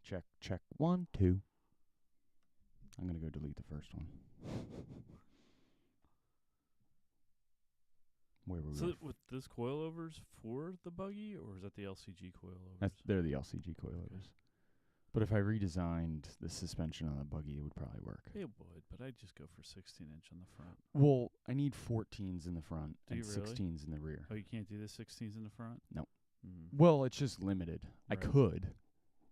Check, check. 1, 2. I'm going to go delete the first one. Where were we? So with those coilovers for the buggy, or is that the LCG coilovers? They're the LCG coilovers. But if I redesigned the suspension on the buggy, it would probably work. It would, but I'd just go for 16-inch on the front. Well, I need 14s in the front Do and you really? 16s in the rear. Oh, you can't do the 16s in the front? Nope. Mm. Well, it's just limited. Right. I could,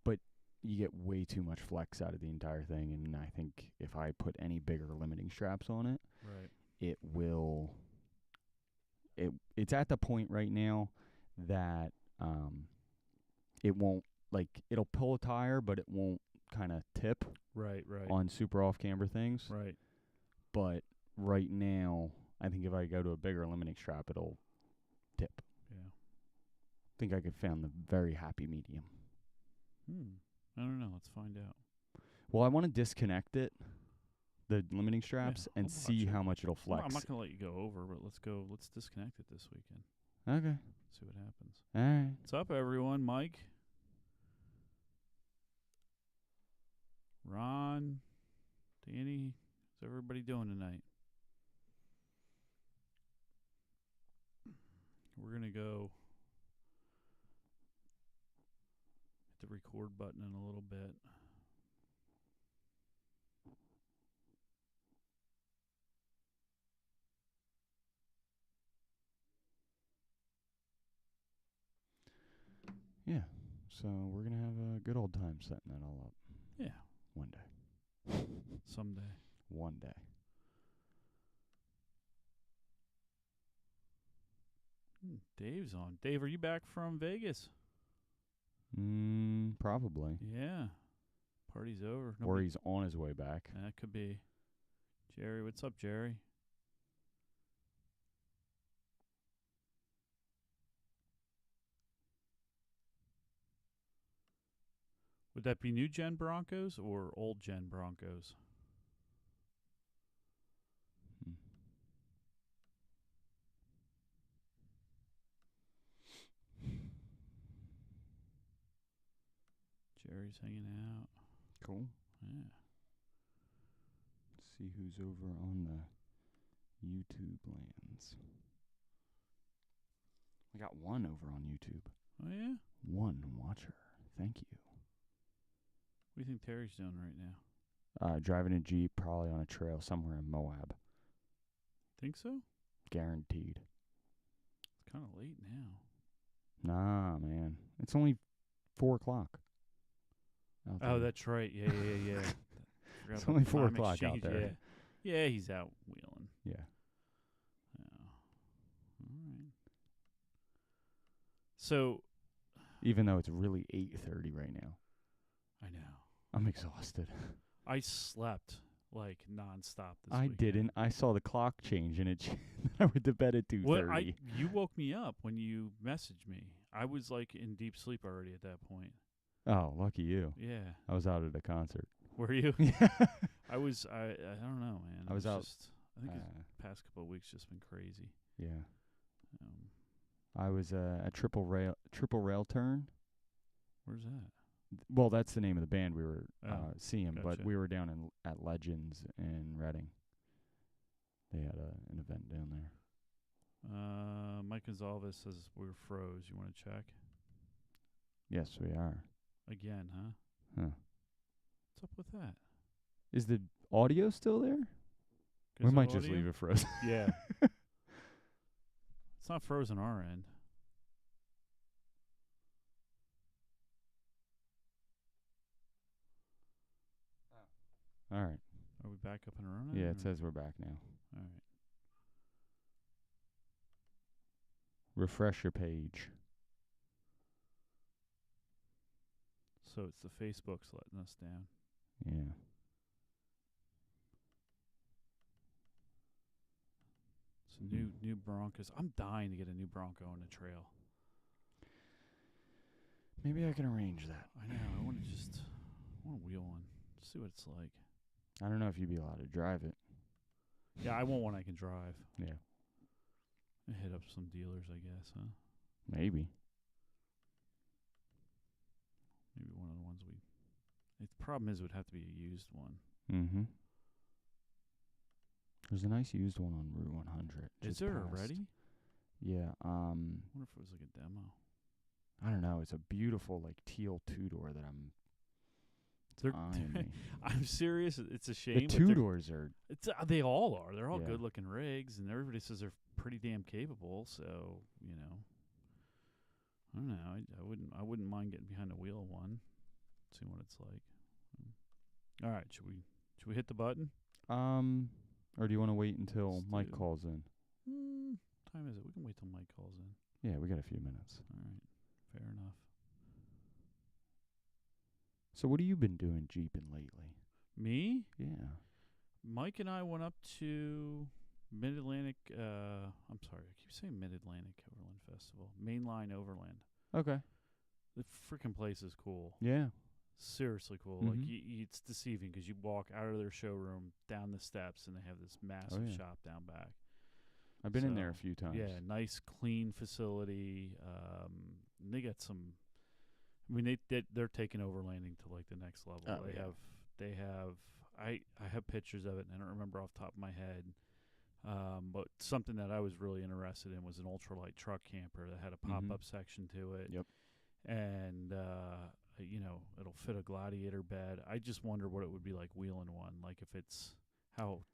but you get way too much flex out of the entire thing, and I think if I put any bigger limiting straps on it, Right. it will. It's at the point right now that it won't, like, it'll pull a tire, but it won't kind of tip Right. on super off camber things. Right. But right now, I think if I go to a bigger limiting strap, it'll tip. Yeah. I think I could found the very happy medium. I don't know. Let's find out. Well, I want to disconnect it, the limiting straps, Yeah, and I'll see watch it. how much it'll Well, flex. I'm not going to let you go over, but let's go. Let's disconnect it this weekend. Okay. See what happens. All right. What's up, everyone? Mike, Ron, Danny. How's everybody doing tonight? We're going to go hit the record button in a little bit. Yeah. So we're going to have a good old time setting that all up. Yeah. One day. Someday. One day. Dave's on. Dave, are you back from Vegas? Probably. Yeah. Party's over. Or he's on his way back. That could be. Jerry, what's up, Jerry? Would that be new gen Broncos or old gen Broncos? Jerry's hanging out. Cool. Yeah. Let's see who's over on the YouTube lands. I got one over on YouTube. Oh, yeah? One watcher. Thank you. What do you think Terry's doing right now? Driving a Jeep, probably on a trail somewhere in Moab. Think so? Guaranteed. It's kind of late now. Nah, man. It's only 4 o'clock. Oh, that's right. Yeah. It's Forgot only about 4 time o'clock out exchange, there. Yeah, he's out wheeling. Yeah. All right. So, even though it's really 8:30 right now. I know. I'm exhausted. I slept like nonstop this I weekend. didn't. I saw the clock change and it I went to bed at 2:30. Well, you woke me up when you messaged me. I was like in deep sleep already at that point. Oh, lucky you. Yeah. I was out at a concert. Were you? Yeah. I don't know, man. I was out. I think the past couple of weeks just been crazy. Yeah. I was at Triple Rail Turn. Where's that? Well, that's the name of the band we were seeing, gotcha. but we were down at Legends in Reading. They had an event down there. Mike Gonzalez says we're froze. You want to check? Yes, we are. Again, huh? Huh. What's up with that? Is the audio still there? We might just leave it frozen. Yeah. It's not frozen our end. All right. Are we back up and running? Yeah, it says we're back now. All right. Refresh your page. So it's the Facebook's letting us down. Yeah. It's a new Broncos. I'm dying to get a new Bronco on the trail. Maybe I can arrange that. I know. I want to wheel one. See what it's like. I don't know if you'd be allowed to drive it. Yeah, I want one I can drive. Yeah. I hit up some dealers, I guess, huh? Maybe. Maybe one of the ones we The problem is it would have to be a used one. Mm-hmm. There's a nice used one on Route 100. Is just there past. already? Yeah. I wonder if it was like a demo. I don't know. It's a beautiful like teal two-door that I'm. I'm serious. It's a The shame. two-doors are. They all are. They're all Yeah. good-looking rigs, and everybody says they're pretty damn capable. So I don't know. I wouldn't mind getting behind the wheel of one, see what it's like. All right, should we hit the button? Or do you want to wait until Let's Mike do. calls in? Time is it? We can wait till Mike calls in. Yeah, we got a few minutes. All right, fair enough. So what have you been doing jeeping lately? Me? Yeah. Mike and I went up to Mid-Atlantic. I'm sorry, I keep saying Mid-Atlantic Overland Festival. Mainline Overland. Okay. The freaking place is cool. Yeah. Seriously cool. Like Mhm. it's deceiving because you walk out of their showroom down the steps and they have this massive yeah. shop down back. I've been in So, there a few times. Yeah, nice clean facility. And they got some. I mean, they're taking overlanding to like the next level. Oh, They yeah. have. I have pictures of it, and I don't remember off the top of my head. But something that I was really interested in was an ultralight truck camper that had a pop-up section to it. Yep. And it'll fit a Gladiator bed. I just wonder what it would be like wheeling one. Like if it's how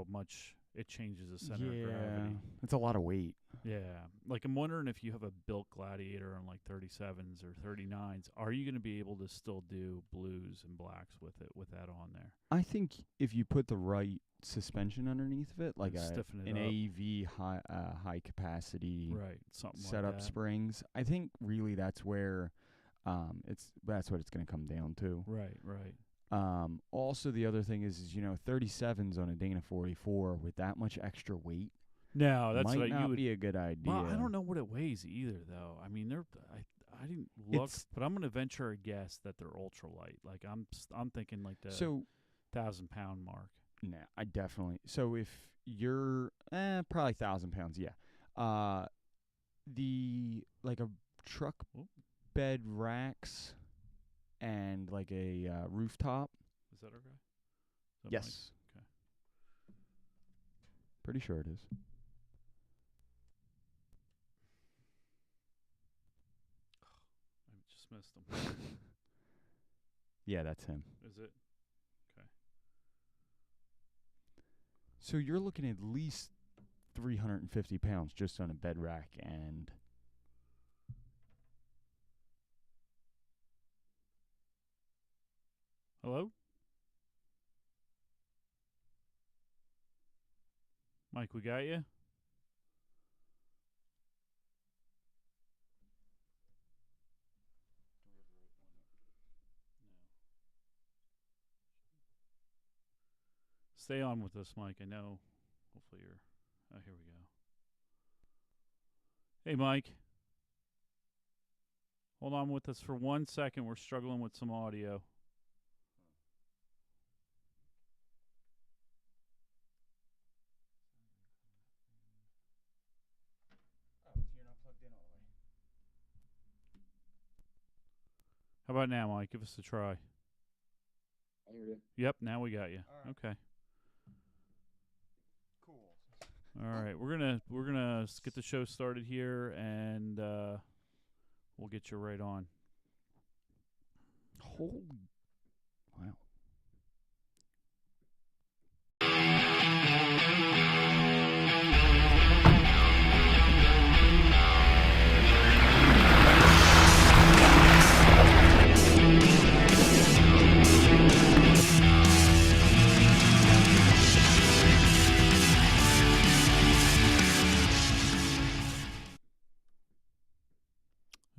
much it changes the center of gravity. It's a lot of weight. Yeah. Like I'm wondering if you have a built Gladiator on like 37s or 39s, are you going to be able to still do blues and blacks with that on there? I think if you put the right suspension underneath of it, like And stiffen it an up. AEV high capacity Right. Something setup like that. springs, I think really that's where that's what it's going to come down to. Right. Also the other thing is 37s on a Dana 44 with that much extra weight No, that's might what not you would be a good idea. Well, I don't know what it weighs either, though. I mean, I didn't look, but I'm gonna venture a guess that they're ultralight. Like I'm thinking like the 1,000-pound mark. Nah, I definitely. So if you're probably 1,000 pounds, yeah. The like a truck bed racks and like a rooftop. Is that okay? Is that Yes. Mike? Okay. Pretty sure it is. I just missed him. Yeah, that's him. Is it? Okay. So you're looking at least 350 pounds just on a bed rack and. Hello? Mike, we got you? Stay on with us, Mike. I know. Hopefully you're. Oh, here we go. Hey, Mike. Hold on with us for 1 second. We're struggling with some audio. Oh, so you're not plugged in all the way. How about now, Mike? Give us a try. I hear you. Yep, now we got you. All right. Okay. Cool. All right, we're gonna get the show started here, and we'll get you right on. Holy. Wow.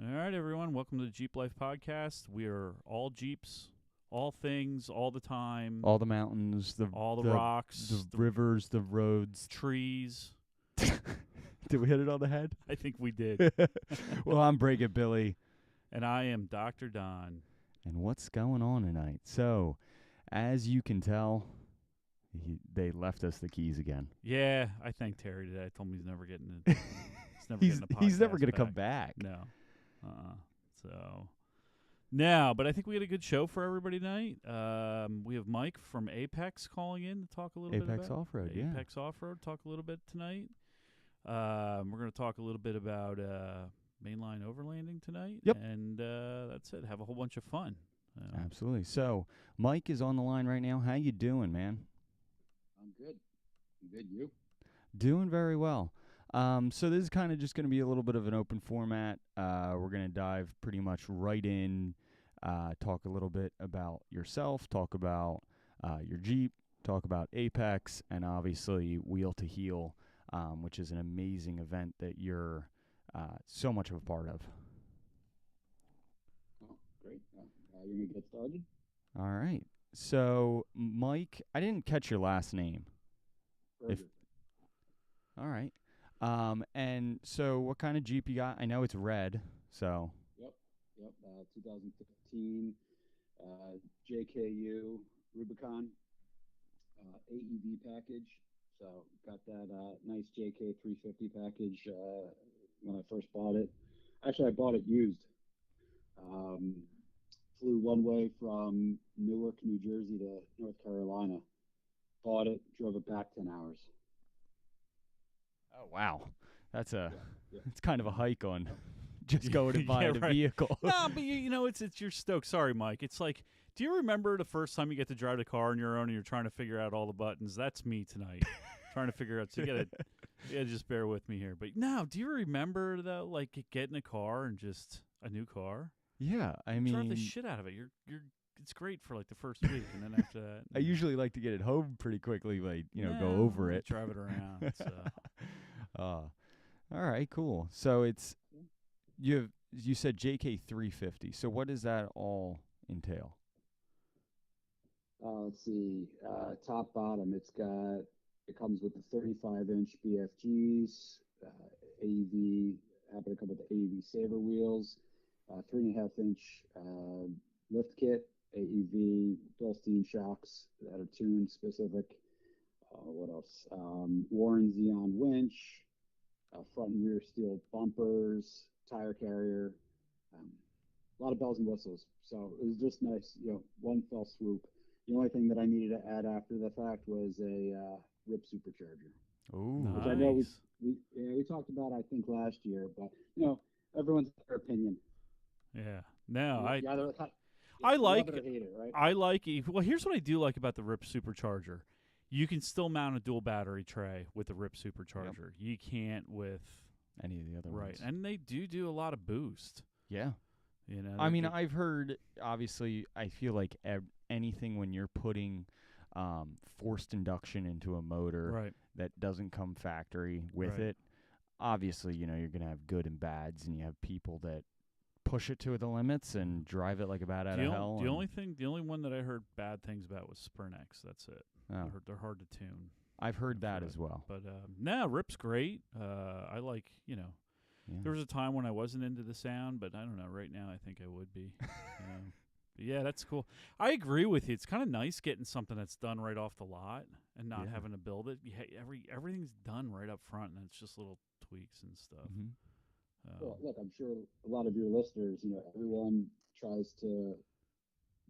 All right, everyone, welcome to the Jeep Life Podcast. We are all Jeeps, all things, all the time, All the mountains, all the rocks, the rivers, the roads. trees. Did we hit it on the head? I think we did. Well, I'm Break It Billy. And I am Dr. Don. And what's going on tonight? So, as you can tell, they left us the keys again. Yeah, I thanked Terry today. I told him he's never getting it. He's never getting the podcast He's never going to come back. No. So Now, but I think we had a good show for everybody tonight. We have Mike from Apex calling in to talk a little bit about Apex Off-Road, yeah. Apex Off-Road, talk a little bit tonight. We're going to talk a little bit about mainline overlanding tonight. Yep. And that's it. Have a whole bunch of fun. Absolutely. So, Mike is on the line right now. How you doing, man? I'm good. You good? You? Doing very well. So this is kind of just going to be a little bit of an open format. We're going to dive pretty much right in, talk a little bit about yourself, talk about your Jeep, talk about Apex, and obviously Wheel to Heel, which is an amazing event that you're so much of a part of. Oh, great. You want to get started? All right. So, Mike, I didn't catch your last name. Berger. All right. And so what kind of Jeep you got? I know it's red, so. Yep. 2015 JKU Rubicon AEV package. So got that nice JK 350 package when I first bought it. Actually, I bought it used. Flew one way from Newark, New Jersey to North Carolina. Bought it, drove it back 10 hours. Oh, wow. That's Yeah. it's kind of a hike on just going and buying a right. vehicle. No, but you know, it's you're stoked. Sorry, Mike. It's like, do you remember the first time you get to drive the car on your own and you're trying to figure out all the buttons? That's me tonight. Trying to figure out. So you gotta just bear with me here. But now, do you remember though, like getting a car and just a new car? Yeah, I Drive the mean, shit out of it. You're. It's great for like the first week, and then after that, I usually like to get it home pretty quickly, like, go yeah, over I'll it. drive it around. So. All right, cool. So you said JK 350. So what does that all entail? Let's see, top bottom, it comes with the 35-inch BFGs, AEV, happen to come with the AEV Saver wheels, 3.5-inch lift kit, AEV Bilstein shocks that are tuned specific. What else? Warren Xeon winch, front and rear steel bumpers, tire carrier, a lot of bells and whistles. So it was just nice, one fell swoop. The only thing that I needed to add after the fact was a RIP supercharger. Ooh. Nice. Which I know we talked about, I think, last year, but everyone's got their opinion. Yeah. No, I I like love it or hate it, right? I like it. Well, here's what I do like about the RIP supercharger. You can still mount a dual battery tray with the RIP supercharger. You can't with Any of the other right, ones. and they do a lot of boost. Yeah. I mean, I've heard, obviously, I feel like anything when you're putting forced induction into a motor right. that doesn't come factory with Right. it, obviously, you're going to have good and bads, and you have people that push it to the limits and drive it like a bat out of hell. The only one that I heard bad things about was Spurnex. That's it. Oh, They're hard to tune. I've heard that Right. as well. But RIP's great. I like, Yeah. There was a time when I wasn't into the sound, but I don't know. Right now, I think I would be. But yeah, that's cool. I agree with you. It's kind of nice getting something that's done right off the lot and not Yeah. having to build it. Everything's done right up front, and it's just little tweaks and stuff. Mhm. Well, look, I'm sure a lot of your listeners, everyone tries to,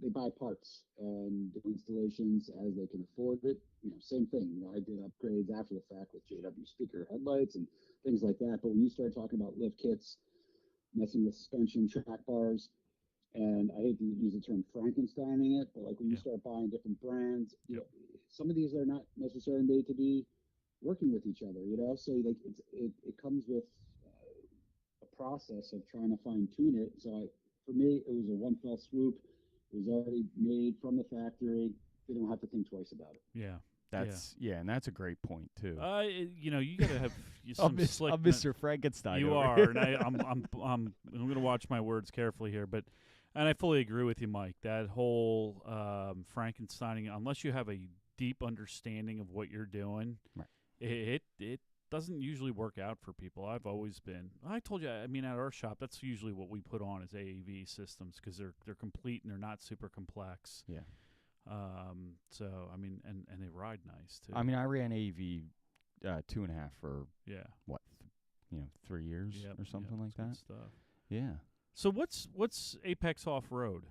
they buy parts and do installations as they can afford it. Same thing. I did upgrades after the fact with JW speaker headlights and things like that. But when you start talking about lift kits, messing with suspension, track bars, and I hate to use the term Frankensteining it, but like when you Yeah. start buying different brands, Yep. some of these are not necessarily made to be working with each other. So like it comes with a process of trying to fine tune it. So for me, it was a one fell swoop. It was already made from the factory. They don't have to think twice about it. Yeah. And that's a great point too. You gotta have some I'm slick. Mr. Frankenstein. You over are, here. and I'm gonna watch my words carefully here, but. And I fully agree with you, Mike. That whole Frankensteining, unless you have a deep understanding of what you're doing, Right. it doesn't usually work out for people. I've always been. I told you. I mean, at our shop, that's usually what we put on is AAV systems because they're complete and they're not super complex. Yeah. So I mean, and they ride nice too. I mean, I ran AV 2.5 for yeah. 3 years Yep, or something yep, like it's good that. stuff. Yeah. So what's Apex Off Road?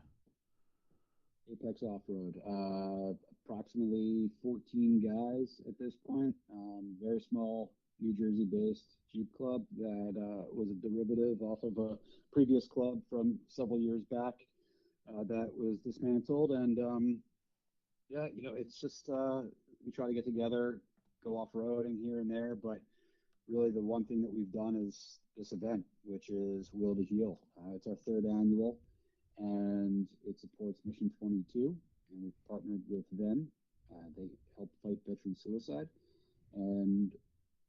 Apex Off Road. Approximately 14 guys at this point. Very small New Jersey-based Jeep club that was a derivative off of a previous club from several years back that was dismantled. And yeah, it's just we try to get together, go off-roading here and there, but really the one thing that we've done is this event, which is Wheel to Heal. It's our third annual, and it supports Mission 22, and we've partnered with them. They help fight veteran suicide, and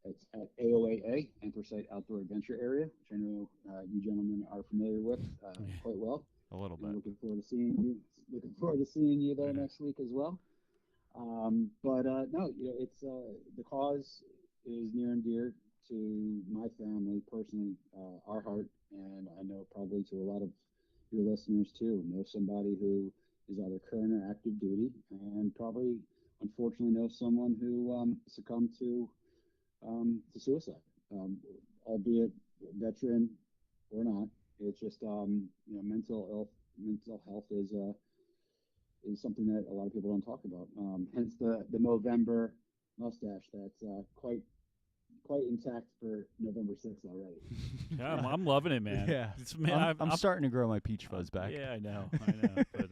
it's at AOAA, Anthracite Outdoor Adventure Area, which I know you gentlemen are familiar with quite well. A little bit. Looking forward to seeing you. Looking forward to seeing you there next week as well. But no, it's the cause is near and dear to my family personally, our heart, and I know probably to a lot of your listeners too. Know somebody who is either current or active duty, and probably unfortunately know someone who succumbed to suicide, albeit veteran or not. It's just mental health is something that a lot of people don't talk about. Hence the Movember mustache that's quite intact for November 6th already. Yeah, I'm loving it, man. Yeah, Man, I'm starting to grow my peach fuzz back. Yeah, I know. But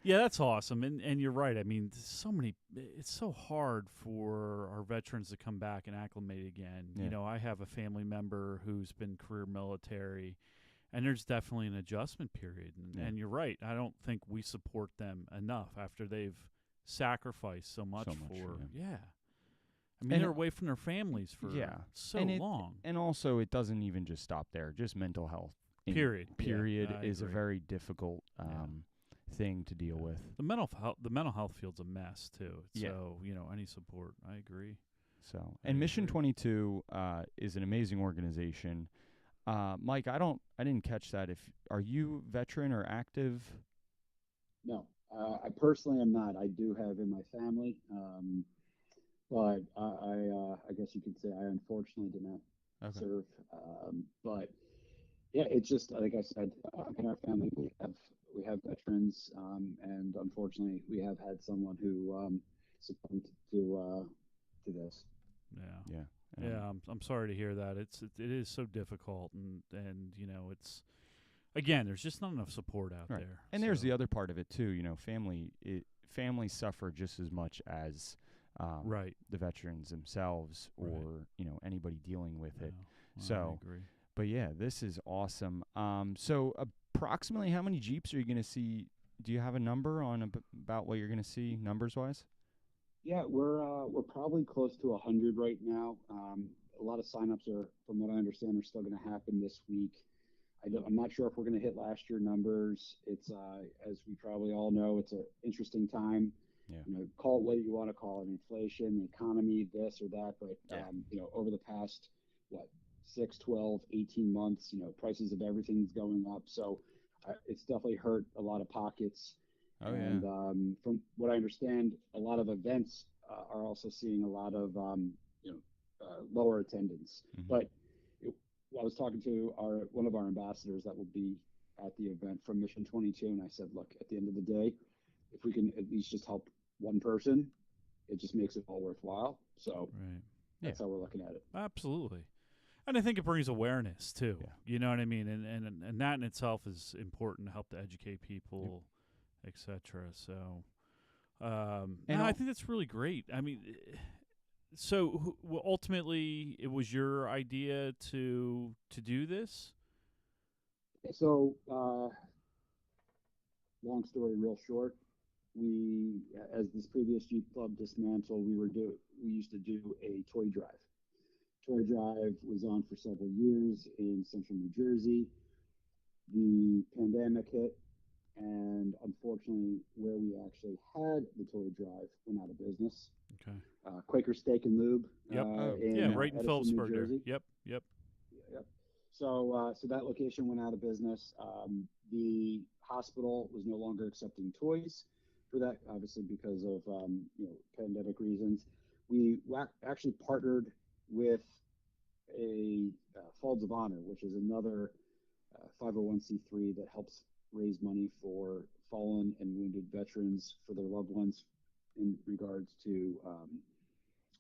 yeah, that's awesome. And you're right. I mean, it's so hard for our veterans to come back and acclimate again. Yeah. I have a family member who's been career military, and there's definitely an adjustment period. And you're right. I don't think we support them enough after they've sacrificed so much for. Yeah. I mean, they're away from their families for so long. And also, it doesn't even just stop there. Just mental health. Period Is a very difficult thing to deal with. The mental health field's a mess too. So any support, I agree. So Mission 22 is an amazing organization. Mike, I didn't catch that. Are you veteran or active? No, I personally am not. I do have in my family. But I guess you could say I unfortunately did not serve. But yeah, it's just like I said, in our family we have veterans, and unfortunately we have had someone who succumbed to this. Yeah. I'm sorry to hear that. It is so difficult, and it's again, there's just not enough support out there. And there's the other part of it too. Families suffer just as much as the veterans themselves or anybody dealing with it. So, I agree. But yeah, this is awesome. So approximately how many Jeeps are you going to see? Do you have a number on about what you're going to see numbers wise? Yeah, we're probably close to 100 right now. A lot of signups are, from what I understand, are still going to happen this week. I'm not sure if we're going to hit last year numbers. It's as we probably all know, it's an interesting time. Yeah. Call it what you want to call it, inflation, the economy, this or that. But, over the past, 6, 12, 18 months, prices of everything's going up. So it's definitely hurt a lot of pockets. Oh, and from what I understand, a lot of events are also seeing a lot of, lower attendance. Mm-hmm. But I was talking to one of our ambassadors that will be at the event from Mission 22, and I said, look, at the end of the day, if we can at least just help one person, it just makes it all worthwhile. So that's how we're looking at it. Absolutely. And I think it brings awareness too. Yeah. You know what I mean? And that in itself is important to help to educate people, etc. So I think that's really great. I mean, so ultimately it was your idea to do this? So long story real short, we, as this previous Jeep Club dismantled, we used to do a toy drive. Toy drive was on for several years in central New Jersey. The pandemic hit, and unfortunately, where we actually had the toy drive went out of business. Okay. Quaker Steak and Lube. Yep. Right in Edison, Phillipsburg New Jersey. there. Yep. So that location went out of business. The hospital was no longer accepting toys for that, obviously because of pandemic reasons. We actually partnered with a Folds of Honor, which is another 501c3 that helps raise money for fallen and wounded veterans for their loved ones in regards to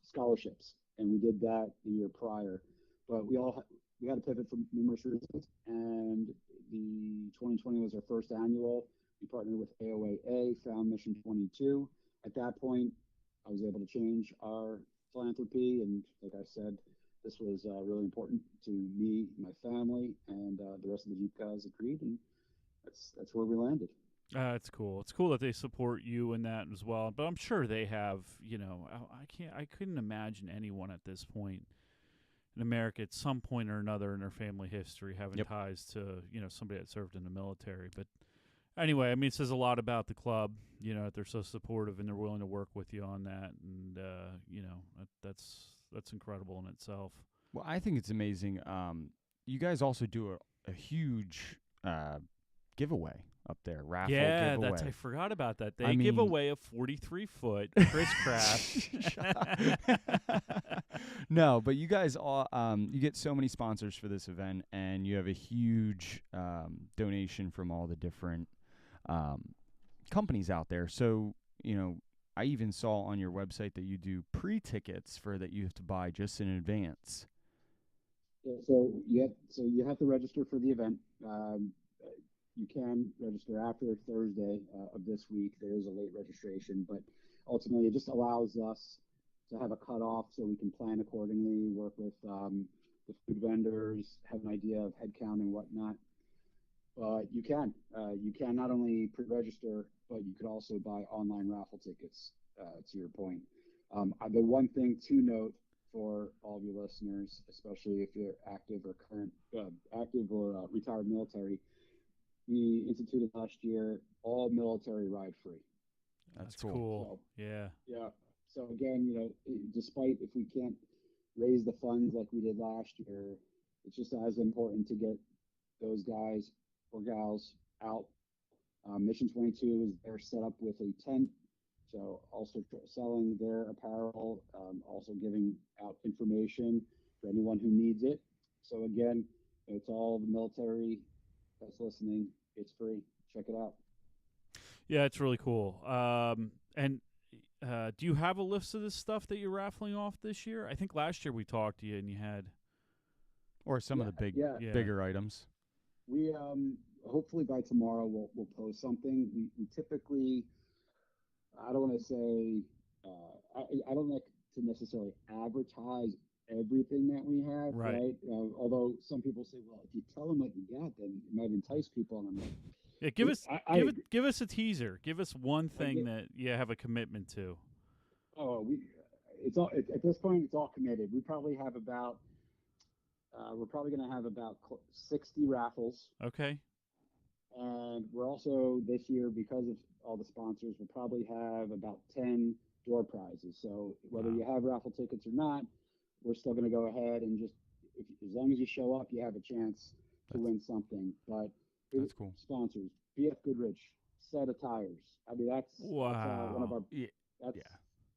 scholarships. And we did that the year prior, but we had to pivot for numerous reasons. And the 2020 was our first annual. We partnered with AOAA, found Mission 22. At that point, I was able to change our philanthropy, and like I said, this was really important to me, my family, and the rest of the Jeep guys agreed, and that's where we landed. It's cool. It's cool that they support you in that as well. But I'm sure they have. I couldn't imagine anyone at this point in America at some point or another in their family history having ties to somebody that served in the military. But anyway, I mean, it says a lot about the club. That they're so supportive and they're willing to work with you on that, and that's incredible in itself. Well, I think it's amazing. You guys also do a huge giveaway up there, raffle giveaway. I forgot about that. They give away a 43-foot Chris Craft. No, but you guys all you get so many sponsors for this event, and you have a huge donation from all the different companies out there. So I even saw on your website that you do pre-tickets for that you have to buy just in advance. Yeah, so you have to register for the event. You can register after Thursday of this week. There is a late registration, but ultimately it just allows us to have a cutoff so we can plan accordingly, work with the food vendors, have an idea of head count and whatnot. You can not only pre-register, but you could also buy online raffle tickets, to your point. The one thing to note for all of your listeners, especially if you're active or retired military, we instituted last year all military ride free. That's cool. So, yeah. So again, despite if we can't raise the funds like we did last year, it's just as important to get those guys or gals out. Mission 22 is there set up with a tent, so also selling their apparel, also giving out information for anyone who needs it. So again, it's all the military that's listening. It's free. Check it out. Yeah, it's really cool. And do you have a list of this stuff that you're raffling off this year? I think last year we talked to you and you had, or some of the bigger items. We hopefully by tomorrow we'll post something. We typically, I don't want to say, I don't like to necessarily advertise everything that we have, right? Although some people say, well, if you tell them what you got, then it might entice people. And I'm like, yeah, give us a teaser. Give us one thing that you have a commitment to. Oh, it's all at this point. It's all committed. We probably have about. We're probably going to have about 60 raffles. Okay. And we're also this year, because of all the sponsors, we'll probably have about 10 door prizes. So whether you have raffle tickets or not, we're still going to go ahead and just, as long as you show up, you have a chance to win something. But that's cool. Sponsors, BF Goodrich, Set of Tires. I mean, that's one of our.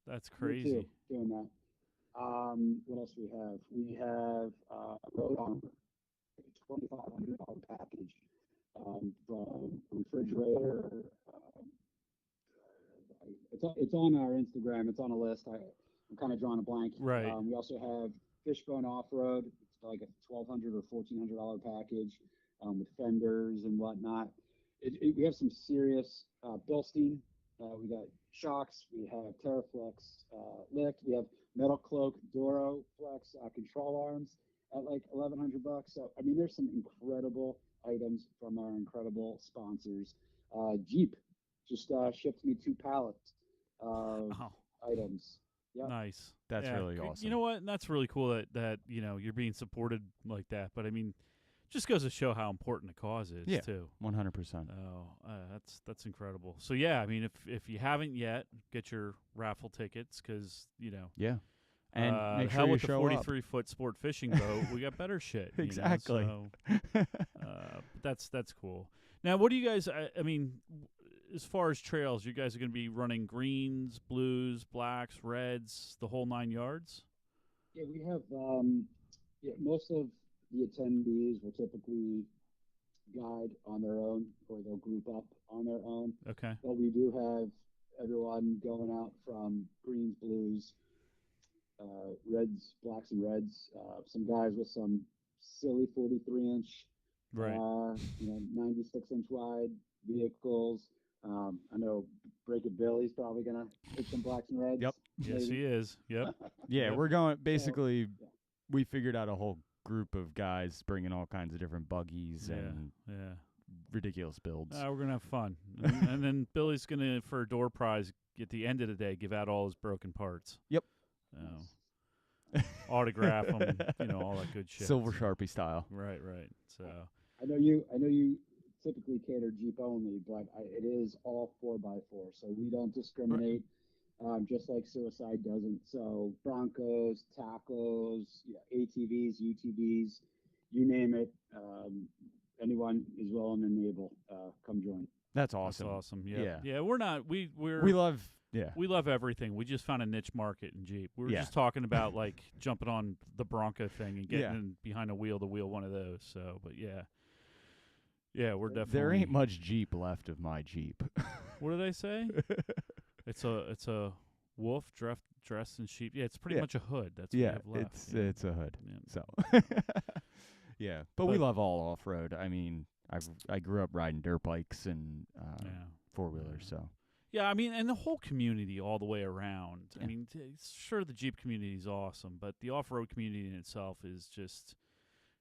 That's crazy. Doing that. What else do we have? We have Road Armor, a $2,500 package, from refrigerator. It's on our Instagram. It's on a list. I'm kind of drawing a blank. Right. We also have Fishbone Off-Road. It's like a $1,200 or $1,400 package with fenders and whatnot. We have some serious Bilstein. We got shocks. We have TerraFlex lift. We have Metal Cloak Doro Flex control arms at like $1,100. So I mean, there's some incredible items from our incredible sponsors. Jeep just shipped me 2 pallets of items. Yep. Nice. That's really awesome. You know what? And that's really cool that you're being supported like that. But I mean, just goes to show how important the cause is too. 100%. Oh, that's incredible. So yeah, I mean, if you haven't yet, get your raffle tickets because Yeah. And make sure hell you with the show 43-foot sport fishing boat, we got better shit. Exactly. That's cool. Now, what do you guys? I mean, as far as trails, you guys are going to be running greens, blues, blacks, reds, the whole 9 yards. Yeah, we have most of the attendees will typically guide on their own, or they'll group up on their own. Okay. But we do have everyone going out from greens, blues, reds, blacks, and reds. Some guys with some silly 43-inch, Right. 96-inch wide vehicles. I know Breaking Billy's probably gonna hit some blacks and reds. Yep. Yes, maybe. he is. Yep. Yeah, Yep. we're going basically. yeah. We figured out a whole group of guys bringing all kinds of different buggies Yeah. and Yeah. ridiculous builds. We're gonna have fun, and then Billy's gonna, for a door prize, at the end of the day, give out all his broken parts. Yep. Autograph them, all that good shit. Silver Sharpie style. Right. Right. So. I know you typically cater Jeep only, but it is all 4x4, so we don't discriminate. Just like Suicide doesn't. So Broncos, Tacos, ATVs, UTVs, you name it. Anyone is willing and able. Come join. That's awesome. That's awesome. Yeah. Yeah. We're not. We love. Yeah. We love everything. We just found a niche market in Jeep. We were Yeah. just talking about like jumping on the Bronco thing and getting Yeah. in behind a wheel to wheel one of those. So, but yeah, we're definitely. There ain't much Jeep left of my Jeep. What did I say? It's a wolf dressed in sheep. Yeah, it's pretty Yeah. much a hood. That's what we Yeah, have left. it's a hood. Yeah. So, yeah, but we But- love all off road. I mean, I grew up riding dirt bikes and Yeah. 4-wheelers. So Yeah, I mean, and the whole community all the way around. I Yeah. mean, sure, the Jeep community is awesome, but the off-road community in itself is just,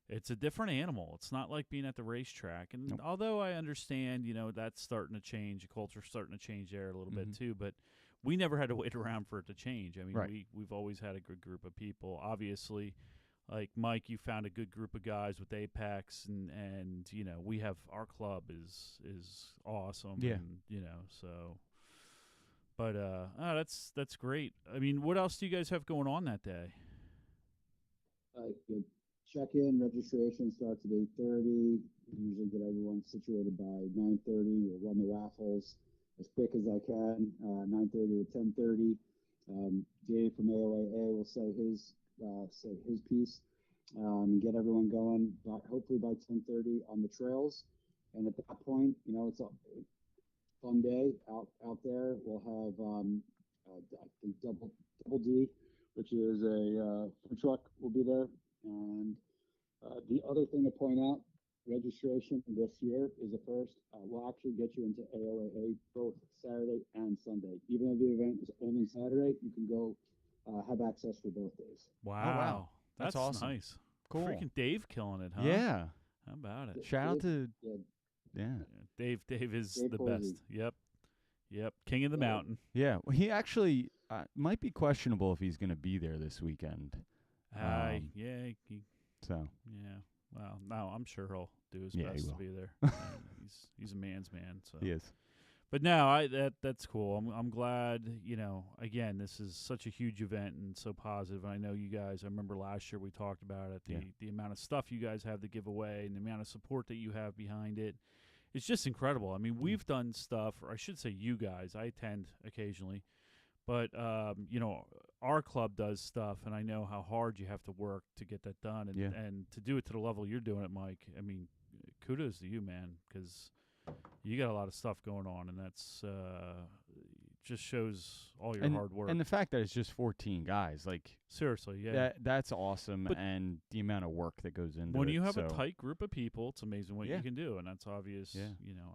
it's a different animal. It's not like being at the racetrack. And Nope. although I understand, that's starting to change, the culture's starting to change there a little bit Mhm. too, but we never had to wait around for it to change. I mean, Right. we've always had a good group of people. Obviously, like Mike, you found a good group of guys with Apex, and we have, our club is awesome. Yeah. And, so. But that's great. I mean, what else do you guys have going on that day? Check-in registration starts at 8:30. We usually get everyone situated by 9:30. We'll run the raffles as quick as I can, 9:30 to 10:30. Dave from AOAA will say his piece, get everyone going. Hopefully by 10:30 on the trails, and at that point, it's a fun day out there. We'll have I think double D, which is a food truck, will be there. And the other thing to point out, registration this year is a first. We'll actually get you into AOAA both Saturday and Sunday. Even though the event is only Saturday, you can go have access for both days. Wow. That's awesome. Nice. cool. Freaking Dave killing it, huh? Yeah. How about it? Shout out to Yeah, yeah. Dave is Dave the Posey. best. Yep. King of the Yeah. mountain. Yeah. Well, he actually might be questionable if he's going to be there this weekend. Yeah. So Yeah. Well, no, I'm sure he'll do his Yeah, he best to will. be there. He's a man's man. So. he is. But no, that's cool. I'm glad. Again, this is such a huge event and so positive. And I know you guys. I remember last year we talked about it. The amount of stuff you guys have to give away and the amount of support that you have behind it. It's just incredible. I mean, we've done stuff, or I should say, you guys. I attend occasionally, but our club does stuff, and I know how hard you have to work to get that done, and Yeah. and to do it to the level you're doing it, Mike. I mean, kudos to you, man, because you got a lot of stuff going on, and that's just shows all your hard work. And the fact that it's just 14 guys, like Seriously, yeah. that's awesome, But and the amount of work that goes into it. When you have so, a tight group of people, it's amazing what Yeah. you can do, and that's obvious. Yeah.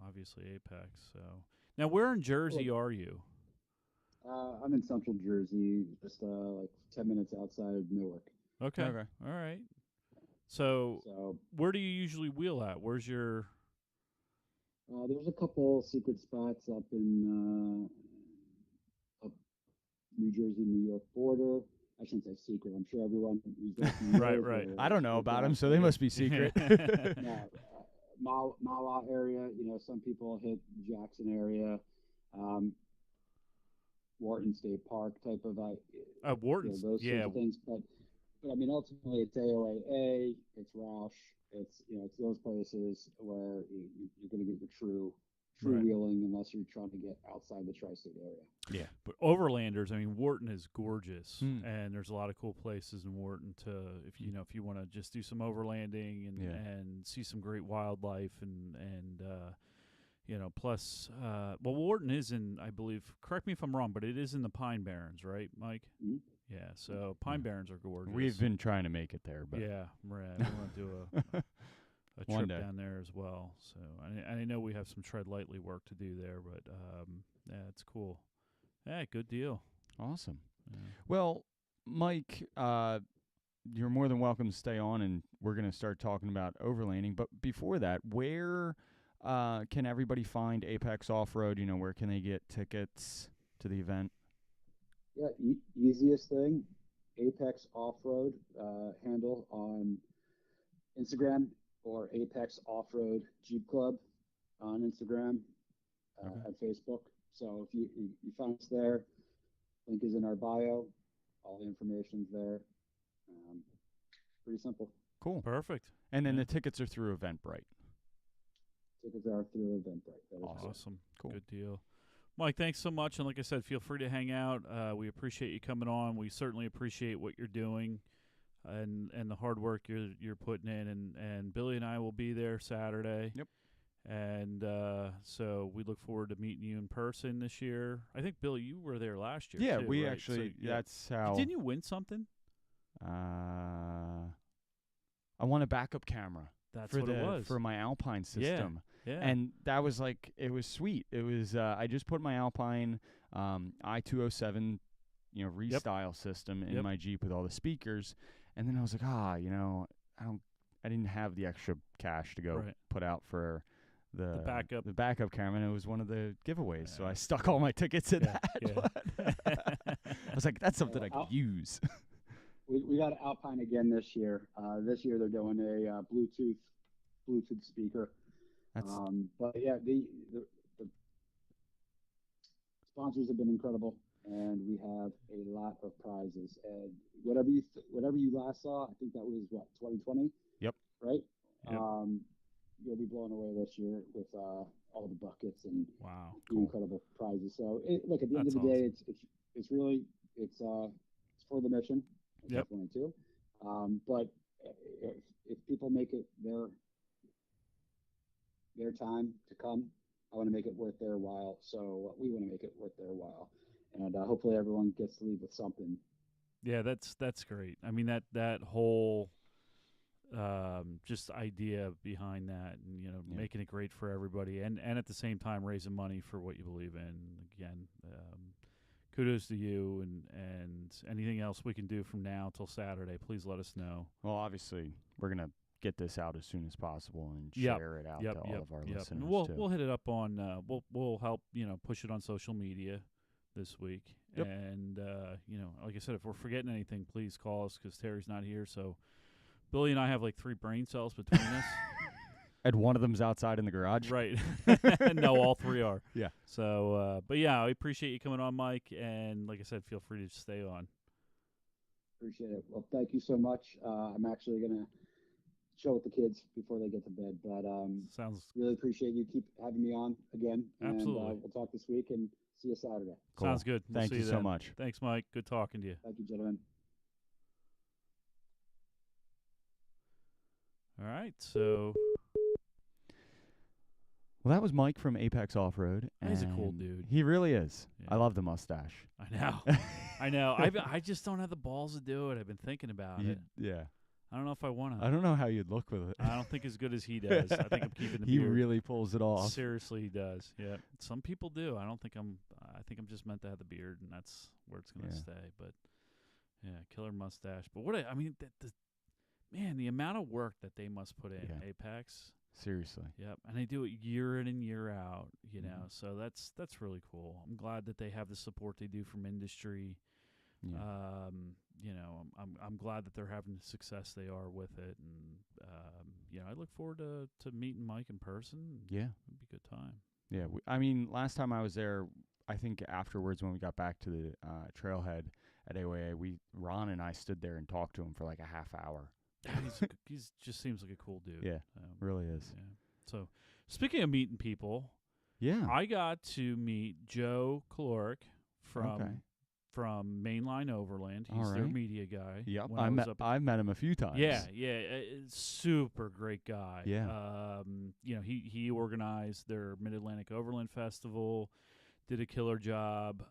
Obviously Apex. So now, where in Jersey are you? I'm in Central Jersey, just like 10 minutes outside of Newark. Okay. Okay. All right. So, So where do you usually wheel at? Where's your? there's a couple secret spots up in up New Jersey, New York border. I shouldn't say secret. I'm sure everyone who's listening Right, knows right. where- I don't know where about they're them, so at. they must be secret. No, Mawa area. Some people hit Jackson area, Wharton State Park type of Wharton's. those Yeah. sorts of things. But I mean, ultimately, it's AOAA, it's Roush, it's those places where you're going to get your true true Right. wheeling unless you're trying to get outside the tri-state area. Yeah. But Overlanders, I mean, Wharton is gorgeous, Mm. and there's a lot of cool places in Wharton to if you want to just do some overlanding and Yeah. and see some great wildlife and plus Wharton is in, I believe, correct me if I'm wrong, but it is in the Pine Barrens, right, Mike? Mhm. Yeah, so Pine Yeah. Barrens are gorgeous. We've been trying to make it there, but yeah, right. We want to do a One trip day. down there as well. So I know we have some tread lightly work to do there, but yeah, it's cool. Yeah, good deal. awesome. Yeah. Well, Mike, you're more than welcome to stay on, and we're going to start talking about overlanding. But before that, where can everybody find Apex Off-Road? Where can they get tickets to the event? Yeah, easiest thing, Apex Off-Road handle on Instagram, or Apex Off-Road Jeep Club on Instagram and Facebook. So if you find us there, link is in our bio. All the information's there. Pretty simple. Cool. Perfect. And then Yeah. the tickets are through Eventbrite. Tickets are through Eventbrite. That is correct. Awesome. Cool. Good deal. Mike, thanks so much. And like I said, feel free to hang out. We appreciate you coming on. We certainly appreciate what you're doing and the hard work you're putting in. And Billy and I will be there Saturday. Yep. And so we look forward to meeting you in person this year. I think, Billy, you were there last year. Yeah, too, we right? actually, So, yeah. that's how. Didn't you win something? I want a backup camera That's for what it was. for my Alpine system. Yeah. And that was like, it was sweet. It was, I just put my Alpine I-207, restyle system in Yep. my Jeep with all the speakers. And then I was like, I didn't have the extra cash to go Right. put out for the backup. camera. And it was one of the giveaways. So Yeah. I stuck all my tickets in Yeah, that. yeah. I was like, that's something I could use. We got Alpine again this year. This year they're doing a Bluetooth speaker. That's But yeah, the sponsors have been incredible, and we have a lot of prizes. And whatever you last saw, I think that was 2020. Yep. Right. Yep. You'll be blown away this year with all the buckets and Wow. the incredible prizes. So look, at the end of That's the day, it's really it's for the mission. Yep. 22. But if people make it their time to come, I want to make it worth their while. So we want to make it worth their while, and hopefully everyone gets to leave with something. Yeah, that's great. I mean that whole just idea behind that, and Yeah. making it great for everybody, and at the same time raising money for what you believe in. Again, kudos to you, and anything else we can do from now till Saturday, please let us know. Well, obviously, we're gonna get this out as soon as possible and Yep, share it out Yep, to all yep, of our yep. listeners And we'll too. hit it up on we'll help push it on social media this week. Yep. And like I said, if we're forgetting anything, please call us because Terry's not here. So Billy and I have like 3 brain cells between us. And one of them's outside in the garage. Right. No, all 3 are. Yeah. So but yeah, I appreciate you coming on, Mike, and like I said, feel free to stay on. Appreciate it. Well, thank you so much. I'm actually gonna chill with the kids before they get to bed, but Sounds really appreciate you keep having me on again. Absolutely. And we'll talk this week and see you Saturday. Cool. Sounds good. We'll Thank see you so then. much. Thanks, Mike. Good talking to you. Thank you, gentlemen. All right. So Well, that was Mike from Apex Off-Road. He's a cool and dude. He really is. Yeah. I love the mustache. I know. I know. I just don't have the balls to do it. I've been thinking about it. Yeah. I don't know if I want to. I don't know how you'd look with it. I don't think as good as he does. I think I'm keeping the He beard. really pulls it off. Seriously, he does. Yeah. Some people do. I think I'm just meant to have the beard, and that's where it's going to Yeah. stay. But yeah, killer mustache. But what I mean, the amount of work that they must put in Yeah. Apex. Seriously. Yep, and they do it year in and year out. Mhm. So that's really cool. I'm glad that they have the support they do from industry. Yeah. I'm glad that they're having the success they are with it, and I look forward to meeting Mike in person. Yeah. It'd be a good time. Yeah. I mean, last time I was there, I think afterwards when we got back to the trailhead at AOA, Ron and I stood there and talked to him for like a half hour. He's just seems like a cool dude. Yeah. Really is. Yeah. So speaking of meeting people, Yeah. I got to meet Joe Caloric Okay. from Mainline Overland. He's All their right. media guy. Yep. when I was up at I've met him a few times. Yeah, super great guy. Yeah. He organized their Mid-Atlantic Overland Festival, did a killer job.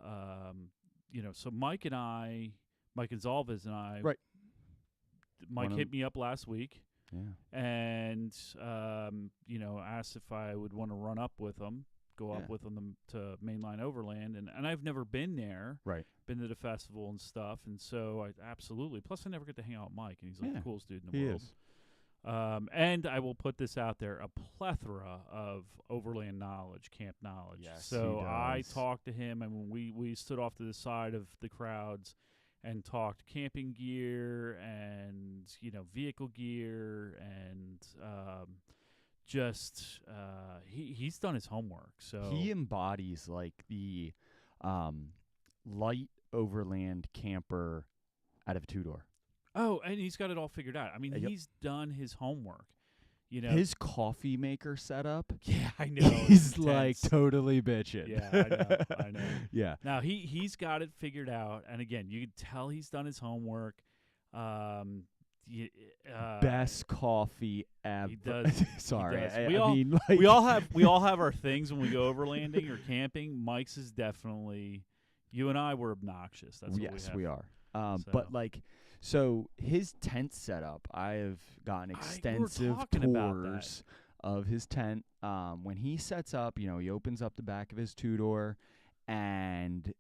So Mike Gonzalez and I, Right. Mike One of hit me up last week Yeah. and asked if I would want to run up with him, go up Yeah. with him to Mainline Overland, and I've never been there. Right. Been to the festival and stuff, and so I absolutely. Plus, I never get to hang out with Mike, and he's like Yeah, the coolest dude in the He world. is. And I will put this out there: a plethora of overland knowledge, camp knowledge. Yes, so he I does. talked to him. I mean, we stood off to the side of the crowds and talked camping gear and vehicle gear and he's done his homework. So He embodies like the light overland camper out of a two-door. Oh, and he's got it all figured out. I mean, Yep. he's done his homework. His coffee maker setup Yeah, I know. is it's like intense. totally bitchin'. Yeah, I know. Yeah. Now he's got it figured out, and again, you can tell he's done his homework. Best coffee ever. He does. Sorry. does. I We all- mean, like, we all have our things when we go overlanding or camping. Mike's is definitely. You and I were obnoxious. That's what yes, we we have. are. So- But like, so his tent setup, I have gotten we were extensive talking about that. tours of his tent. When he sets up, he opens up the back of his two-door, and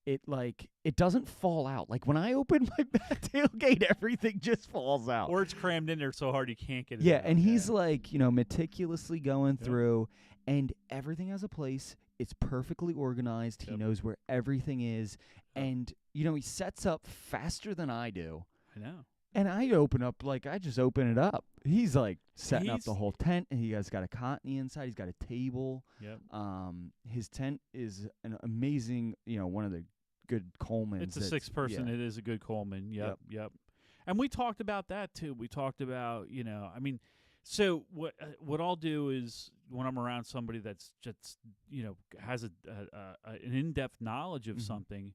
it doesn't fall out. Like when I open my back tailgate, everything just falls out. Or it's crammed in there so hard you can't get it Yeah, out. and he's like, meticulously going Yep. through, and everything has a place. It's perfectly organized. He Yep. knows where everything is, Yep. and he sets up faster than I do. I know. And I just open it up. He's like setting up the He's- whole tent, and he has got a cot in the inside. He's got a table. Yep. His tent is an amazing, one of the good Colemans. It's a that's- 6-person. yeah. It is a good Coleman. Yep. And we talked about that too. We talked about, so what I'll do is when I'm around somebody that's just, has an in-depth knowledge of Mhm. something,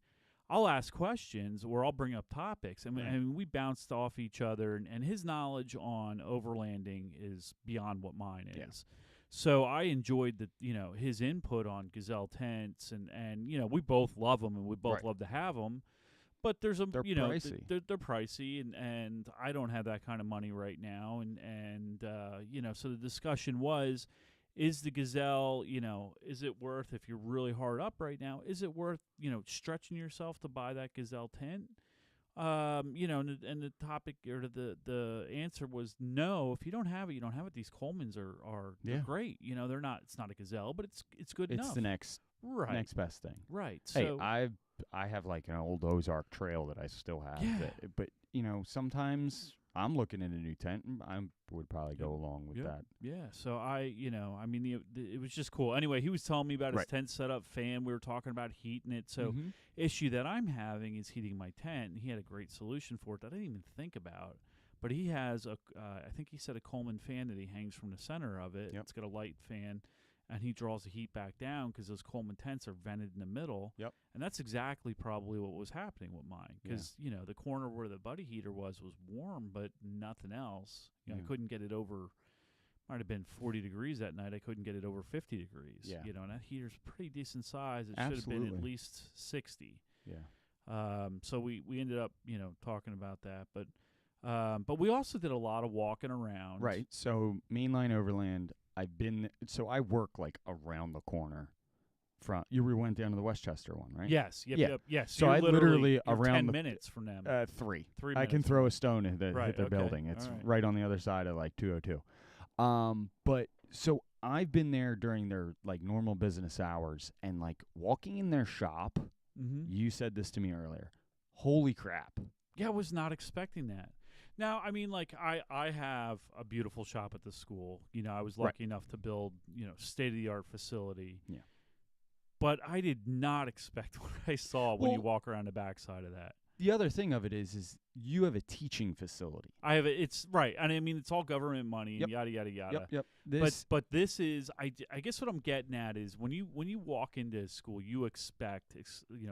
I'll ask questions or I'll bring up topics. Right. And we bounced off each other, and his knowledge on overlanding is beyond what mine is. Yeah. So I enjoyed his input on Gazelle tents, and we both love them and we both Right. love to have them. But there's They're pricey. they're pricey, and I don't have that kind of money right now, and so the discussion was, is the Gazelle, is it worth, if you're really hard up right now, is it worth stretching yourself to buy that Gazelle tent? And the topic or the answer was no. If you don't have it, you don't have it. These Colemans are they're Yeah. great. They're not. It's not a Gazelle, but it's good It's enough. the next right. best thing. Right. Hey, So I have like an old Ozark trail that I still have. Yeah. But sometimes I'm looking at a new tent, and I would probably go along with Yep. that. yeah. So it was just cool. Anyway, he was telling me about his Right. tent setup fan. We were talking about heating it. So Mhm. issue that I'm having is heating my tent, and he had a great solution for it that I didn't even think about. But he has I think he said a Coleman fan that he hangs from the center of it. Yep. It's got a light fan, and he draws the heat back down because those Coleman tents are vented in the middle. Yep. And that's exactly probably what was happening with mine, because the corner where the buddy heater was warm, but nothing else. I Yeah. couldn't get it over. Might have been 40 degrees that night. I couldn't get it over 50 degrees. Yeah. And that heater's pretty decent size. It should have been at Absolutely. least 60. Yeah. So we ended up, talking about that. But we also did a lot of walking around. Right. So Mainline Overland, I work like around the corner from. We went down to the Westchester one, right? Yes. Yep. Yeah. Yep. Yes. So you're I literally you're around 10 the- minutes from them. 3. 3 I minutes. can throw a stone and hit Right, their okay. building. It's All right. right on the other side of like 202. But so I've been there during their like normal business hours, and like walking in their shop. Mm-hmm. You said this to me earlier. Holy crap! Yeah, I was not expecting that. Now, I mean, like, I have a beautiful shop at the school. I was Right. lucky enough to build, state-of-the-art facility. Yeah. But I did not expect what I saw when you Well- walk around the backside of that. the other thing of it is you have a teaching facility. I have it's right, and I mean it's all government money and Yep. yada yada yada. Yep. But this is I guess what I'm getting at is when you walk into school, you expect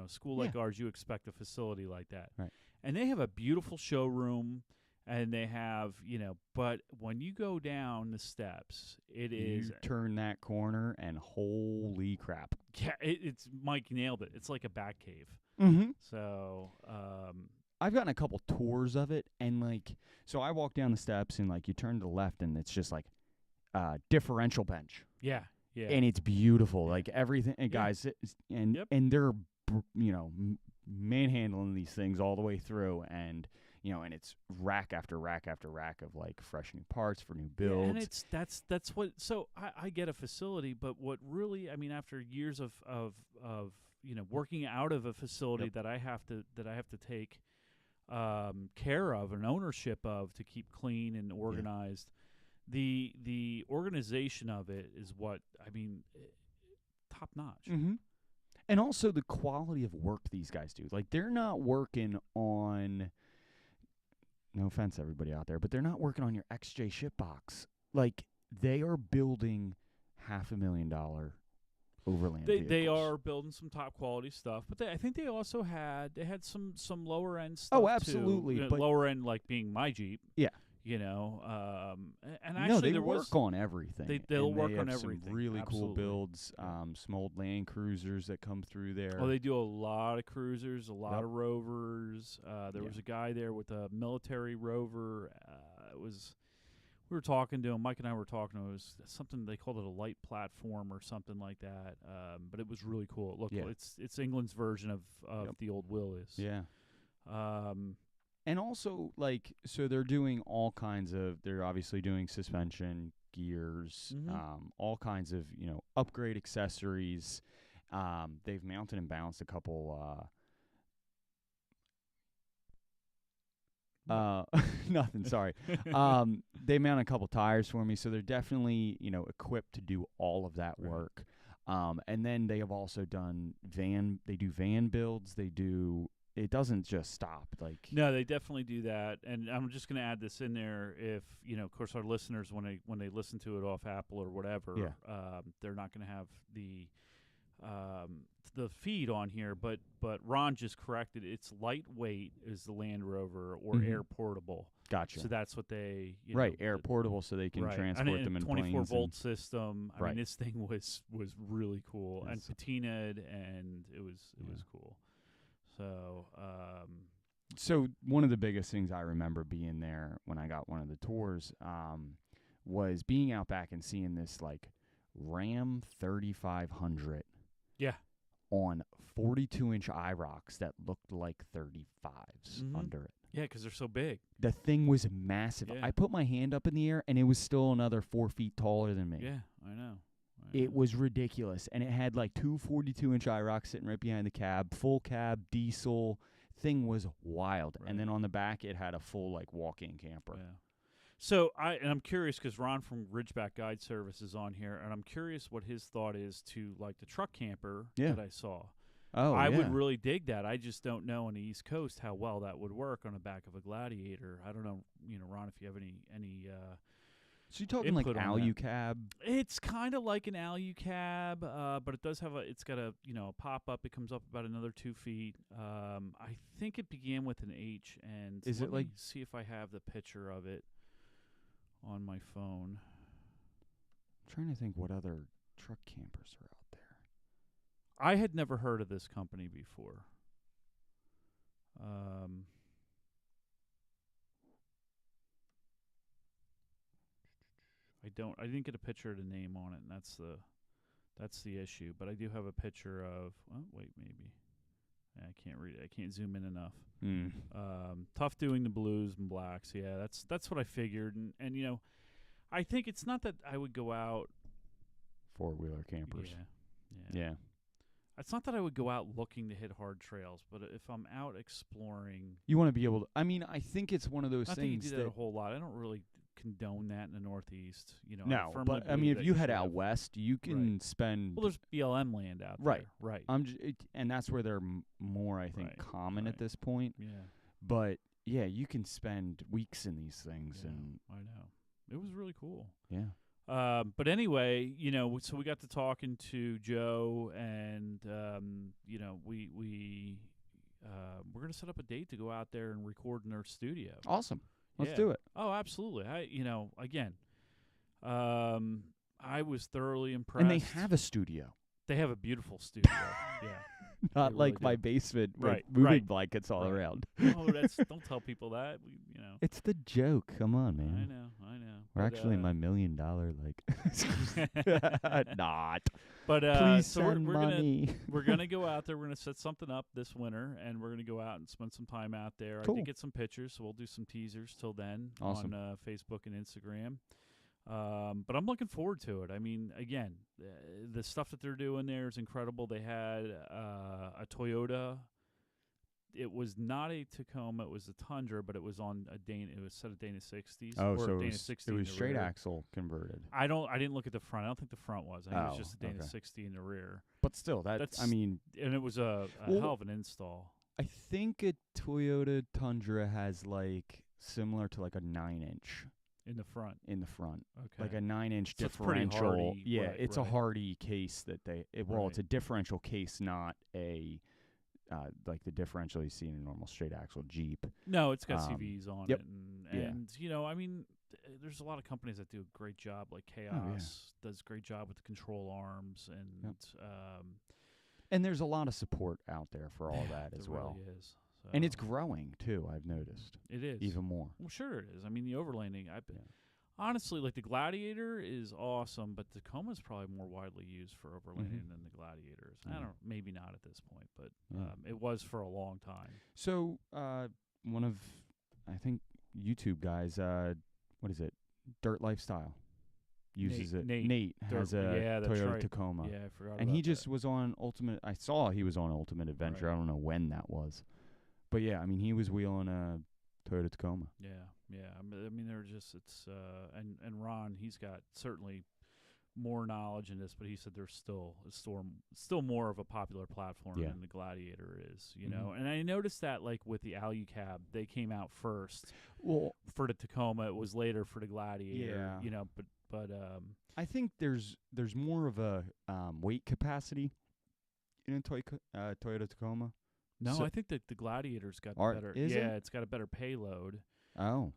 school like ours, you expect a facility like that, right? And they have a beautiful showroom, and they have but when you go down the steps, you turn that corner and holy crap! Yeah, it's Mike nailed it. It's like a bat cave. Mm-hmm. So I've gotten a couple tours of it, and so I walk down the steps, and you turn to the left, and it's just differential bench. Yeah. And it's beautiful, everything. And guys, and they're manhandling these things all the way through, and and it's rack after rack after rack of fresh new parts for new builds. Yeah, and that's what. So I get a facility, but what really, I mean, after years of working out of a facility that I have to take care of and ownership of to keep clean and organized. The organization of it is what I mean, top notch. Mm-hmm. And also the quality of work these guys do. They're not working on. No offense, everybody out there, but they're not working on your XJ shipbox. They are building $500,000 overland vehicles. They are building some top quality stuff, but I think they also had some lower end stuff. Oh, absolutely, too. but lower end being my Jeep. Yeah. And actually they work on everything. They'll work on have everything. Some really cool Absolutely. builds. Some old Land Cruisers that come through there. Oh, they do a lot of cruisers, a lot of Rovers. There was a guy there with a military Rover. We were talking to him. Mike and I were talking to him. It was something they called it a light platform or something like that. But it was really cool. It looked it's England's version of the old Willys. Yeah. And also, so they're doing all kinds of. They're obviously doing suspension, gears, all kinds of upgrade accessories. They've mounted and balanced a couple. Nothing. Sorry. They mount a couple tires for me, so they're definitely equipped to do all of that work. And then they have also done van. They do van builds. They do. It doesn't just stop. No, they definitely do that. And I'm just going to add this in there. If of course, our listeners when they listen to it off Apple or whatever, they're not going to have the feed on here. But Ron just corrected. It's lightweight is the Land Rover or air portable. Gotcha. So that's what they air portable, so they can transport them in 24 planes. 24-volt system. I Right. mean, this thing was really cool and patinaed, and it was cool. So, so one of the biggest things I remember being there when I got one of the tours was being out back and seeing this Ram 3500. Yeah. On 42-inch IROCs that looked like 35s under it. Yeah, because they're so big. The thing was massive. Yeah. I put my hand up in the air, and it was still another 4 feet taller than me. Yeah, I know. It was ridiculous, and it had 2 42-inch IROCs sitting right behind the cab, full cab, diesel. Thing was wild. Right. And then on the back, it had a full walk-in camper. Yeah. So I'm curious because Ron from Ridgeback Guide Service is on here, and I'm curious what his thought is to the truck camper that I saw. Oh, I would really dig that. I just don't know on the East Coast how well that would work on the back of a Gladiator. I don't know, Ron, if you have any. So you're talking Alucab? It's kind of like an Alucab, but it does have it's got a pop up. It comes up about another 2 feet. I think it began with an H, and let me see if I have the picture of it on my phone. I'm trying to think what other truck campers are out there. I had never heard of this company before. I didn't get a picture of the name on it, and that's the issue. But I do have a picture of. Oh, wait, maybe. I can't read it. I can't zoom in enough. Tough doing the blues and blacks. Yeah, that's what I figured. And I think it's not that I would go out. Four-wheeler campers. Yeah. It's not that I would go out looking to hit hard trails, but if I'm out exploring, you want to be able to. I mean, I think it's one of those things. I think you do that a whole lot. I don't really condone that in the Northeast. You know, I No, firmly but I believe mean, if that you head should out have- west, you can spend. well, there's BLM land out Right. there. Right. And that's where they're more, I think, Right, common right. at this point. Yeah. But yeah, you can spend weeks in these things, Yeah, and I know. It was really cool. yeah, But anyway, you know, so we got to talking to Joe, and you know, we're gonna set up a date to go out there and record in their studio. awesome. Let's Yeah. do it. Oh, absolutely. Again, I was thoroughly impressed. And they have a studio, They have a beautiful studio. Yeah. not They like really my do. basement with Right, moving right, blankets all right. around. Oh, don't tell people that. You know. It's the joke. Come on, I man. know. We're But, actually in my $1 million not. But Please so we're send gonna money. we're gonna go out there. We're gonna set something up this winter, and we're gonna go out and spend some time out there. I Cool. did get some pictures, so we'll do some teasers till then Awesome. on Facebook and Instagram. But I'm looking forward to it. I mean, again, the stuff that they're doing there is incredible. They had a Toyota. It was not a Tacoma. It was a Tundra, but it was on a Dana. It was set of Dana 60s. Oh, or so Dana it was, 60 it in was the straight rear. axle converted. I didn't look at the front. I don't think the front was. I think it was Oh, just a Dana okay. 60 in the rear. But still, I That's- mean, And it was a Well, hell of an install. I think a Toyota Tundra has like similar to like a 9-inch In the front. in the front, Okay. like a 9-inch So it's pretty differential. hardy, Yeah, right, it's a right. hardy case that well, it's Right. a differential case, not a like the differential you see in a normal straight axle Jeep. No, it's got Um, CVs on yep. it. And, Yeah. and you know, I mean, there's a lot of companies that do a great job. Like Chaos does a great job with the control arms. And And there's a lot of support out there for all that as there well. really is. And it's So, growing too, I've noticed. it is. Even more. Well, sure it is. I mean, the overlanding, Yeah. honestly, like the Gladiator is awesome, but Tacoma's probably more widely used for overlanding Mhm. than the Gladiators. I Yeah. don't, maybe not at this point, but Yeah. it was for a long time. So, one of, I think, YouTube guys, what is it? Dirt Lifestyle uses it. Nate. has Dirt- a yeah, that's Toyota right. Tacoma. Yeah, I forgot. And about he just that. was on Ultimate. I saw he was on Ultimate Adventure. Right. I don't know when that was. But yeah, I mean, he was wheeling a Toyota Tacoma. Yeah. I mean, they're just and Ron, he's got certainly more knowledge in this, but he said there's still more of a popular platform Yeah. than the Gladiator is, you Mhm. know. And I noticed that like with the Alucab, they came out first Well, for the Tacoma. It was later for the Gladiator, Yeah. you know. But I think there's more of a weight capacity in a Toyota Tacoma. no, So- I think that the Gladiator's got Are- better. is Yeah, it? it's got a better payload. Oh,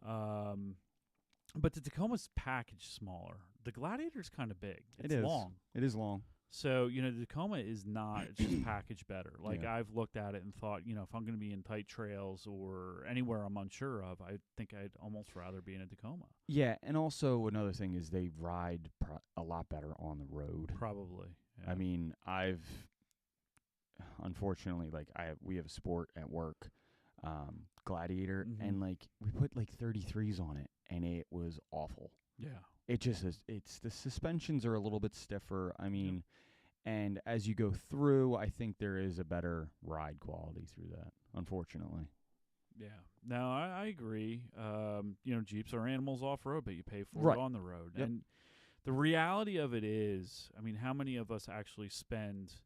But the Tacoma's packaged smaller. The Gladiator's kind of big. It's it is long. It is long. So, you know, the Tacoma is not, it's just packaged better. Like, Yeah. I've looked at it and thought, you know, if I'm going to be in tight trails or anywhere I'm unsure of, I think I'd almost rather be in a Tacoma. Yeah, and also another thing is they ride a lot better on the road. Probably. Yeah. I mean, unfortunately, like we have a sport at work, Gladiator, Mhm. and like we put like 33s on it, and it was awful. yeah. It just is. It's the suspensions are a little bit stiffer. I mean, and as you go through, I think there is a better ride quality through that. Unfortunately, Yeah. No, I agree. You know, Jeeps are animals off road, but you pay for Right. it on the road. Yep. And the reality of it is, I mean, how many of us actually spend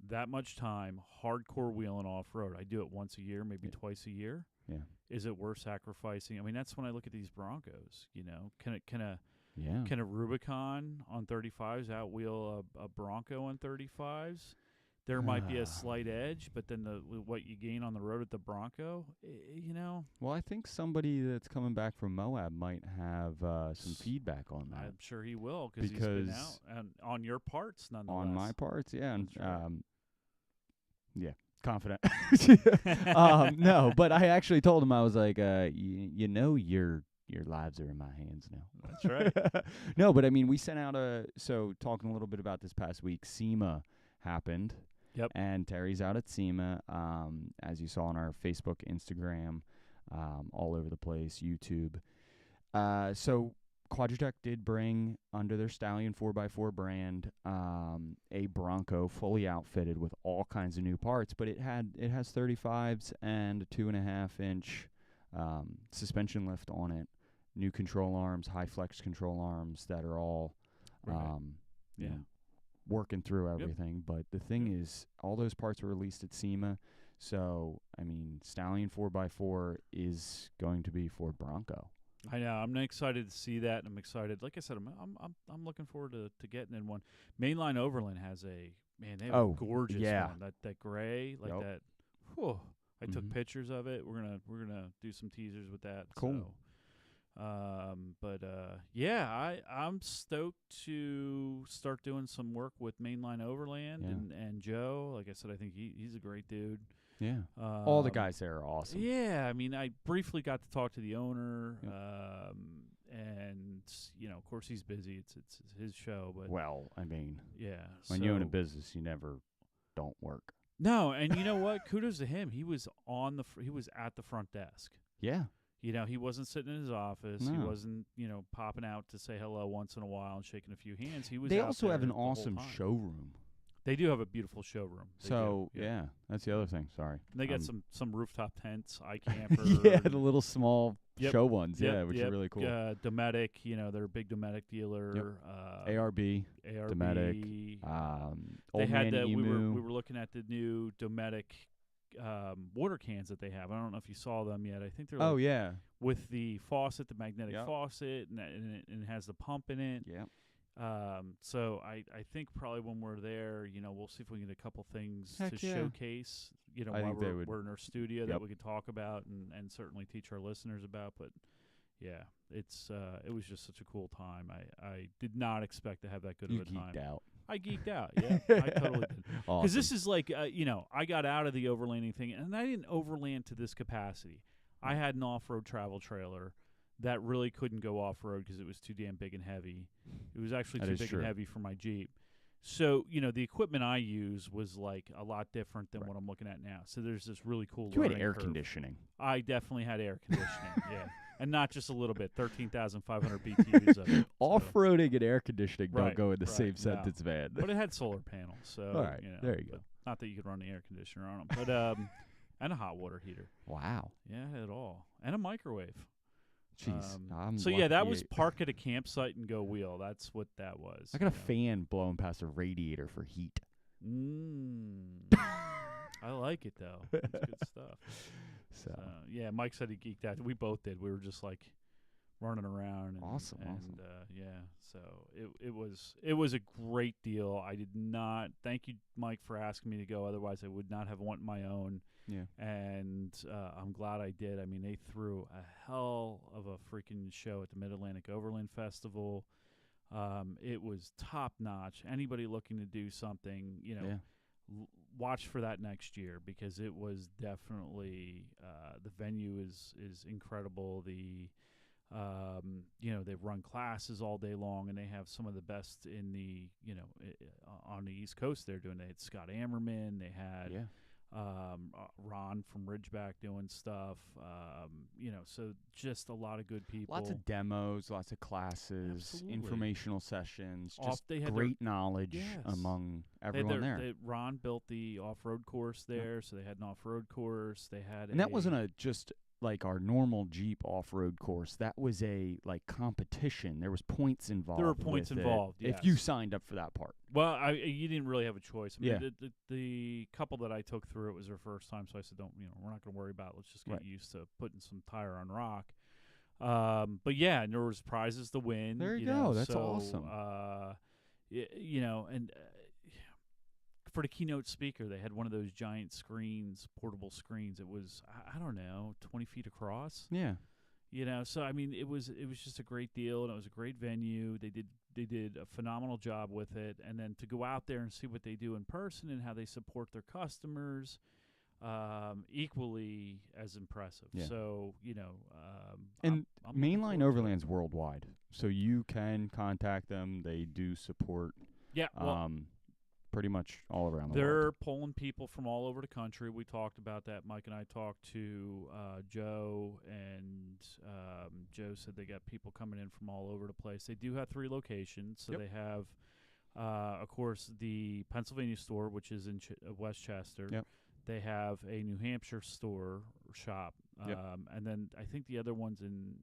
that much time hardcore wheeling off road? I do it once a year, maybe Yeah. twice a year. yeah, Is it worth sacrificing? I mean, that's when I look at these Broncos. You know, can yeah. a Rubicon on 35s outwheel a Bronco on 35s? There might be a slight edge, but then what you gain on the road at the Bronco, you know, Well, I think somebody that's coming back from Moab might have some feedback on that. I'm sure he will because he's been out Because and on your parts nonetheless. on my parts, yeah, and That's right. yeah, confident. No, but I actually told him, I was like, you know, your lives are in my hands now. That's right. No, but I mean, we sent out so talking a little bit about this past week, SEMA happened. Yep. And Terry's out at SEMA, as you saw on our Facebook, Instagram, all over the place, YouTube. So Quadratec did bring, under their Stallion 4x4 brand, a Bronco fully outfitted with all kinds of new parts, but it has 35s and a 2.5-inch suspension lift on it new control arms, high flex control arms that are all Right. you Yeah. know, working through Yep. everything. But the thing is, all those parts were released at SEMA. So, I mean, Stallion 4x4 is going to be Ford Bronco. I know. I'm excited to see that. I'm excited. Like I said, I'm looking forward to getting in one. Mainline Overland has they have a gorgeous yeah. one. That gray, like Yep. that. Whew, I took Mhm. pictures of it. We're gonna do some teasers with that. Cool. Yeah, I'm stoked to start doing some work with Mainline Overland Yeah. and Joe. Like I said, I think he's a great dude. Yeah. All the guys there are awesome. Yeah, I mean, I briefly got to talk to the owner, Yep. and of course, he's busy. It's his show, but Well, I mean, yeah. when you own a so- business, you never don't work. no, and you know what? Kudos to him. He was he was at the front desk. Yeah. He wasn't sitting in his office. He No. wasn't, popping out to say hello once in a while and shaking a few hands. He was. They out also have there an the whole awesome time. showroom. They do have a beautiful showroom. They So, do, yeah, that's the other thing. Sorry. And they got Um, some rooftop tents, iCamper. yeah, the little small Yep. show ones. Yep, Yeah, which yep. is really cool. Dometic, they're a big Dometic dealer. ARB, ARB. Dometic, They Old had Man we Emu. were looking at the new Dometic water cans that they have. I don't know if you saw them yet. I think they're Oh, yeah. with the faucet, the magnetic Yep. faucet, and it has the pump in it. Yeah. So I think probably when we're there, we'll see if we can get a couple things Heck to yeah. showcase, I while think they would. we're in our studio Yep. that we can talk about and certainly teach our listeners about. But yeah, it was just such a cool time. I did not expect to have that good You of a time. geeked out. I geeked out. Yeah, I totally did. Because Awesome. this is like, I got out of the overlanding thing, and I didn't overland to this capacity. I had an off-road travel trailer that really couldn't go off-road because it was too damn big and heavy. It was actually That too is big true. and heavy for my Jeep. So, the equipment I use was like a lot different than Right. what I'm looking at now. So there's this really cool You had learning air curve. conditioning. I definitely had air conditioning, yeah. And not just a little bit, 13,500 BTUs of it. so- Off-roading and air conditioning don't Right, go in the right, same no. sentence, man. But it had solar panels, so All right, there you go. but not that you could run the air conditioner on them, but and a hot water heater. Wow. Yeah, it had it all, and a microwave. Jeez. I'm So yeah, that lucky. was park at a campsite and go wheel. That's what that was. I got a fan blowing past a radiator for heat. I like it though. It's good stuff. So, Yeah, Mike said he geeked out. We both did. We were just like running around. And, Awesome, And awesome. yeah, so it was a great deal. I did not. Thank you, Mike, for asking me to go. Otherwise, I would not have went my own. yeah. And I'm glad I did. I mean, they threw a hell of a freaking show at the Mid-Atlantic Overland Festival. It was top notch. Anybody looking to do something, Yeah. watch for that next year because it was definitely the venue is incredible. The they run classes all day long, and they have some of the best in the on the East Coast. They're doing. They had Scott Ammerman. They had Yeah. Ron from Ridgeback doing stuff. So just a lot of good people. Lots of demos, lots of classes, Absolutely. informational sessions, Off- just they had their- great knowledge Yes. among They had everyone there. Ron built the off-road course there, so they had an off-road course. They had And that wasn't a just like our normal Jeep off-road course. That was a like competition. There was points involved. There were points with it involved, if you yes. signed up for that part. Well, you didn't really have a choice. I mean, Yeah. the couple that I took through it was their first time, so I said, we're not going to worry about it. Let's just get Right. used to putting some tire on rock. But yeah, and there was prizes to win. There you know, go. That's so, awesome. And for the keynote speaker, they had one of those giant screens, portable screens. It was, I don't know, 20 feet across. Yeah. So I mean, it was just a great deal, and it was a great venue. They did a phenomenal job with it, and then to go out there and see what they do in person and how they support their customers, equally as impressive. Yeah. So And I'm looking Mainline forward to it. Overland's worldwide, so you can contact them. They do support Yeah, well, pretty much all around the they're world. pulling people from all over the country. We talked about that. Mike and I talked to Joe, and Joe said they got people coming in from all over the place. They do have 3 locations. So Yep. they have, of course, the Pennsylvania store, which is in Westchester. Yep. They have a New Hampshire shop Yep. And then I think the other one's in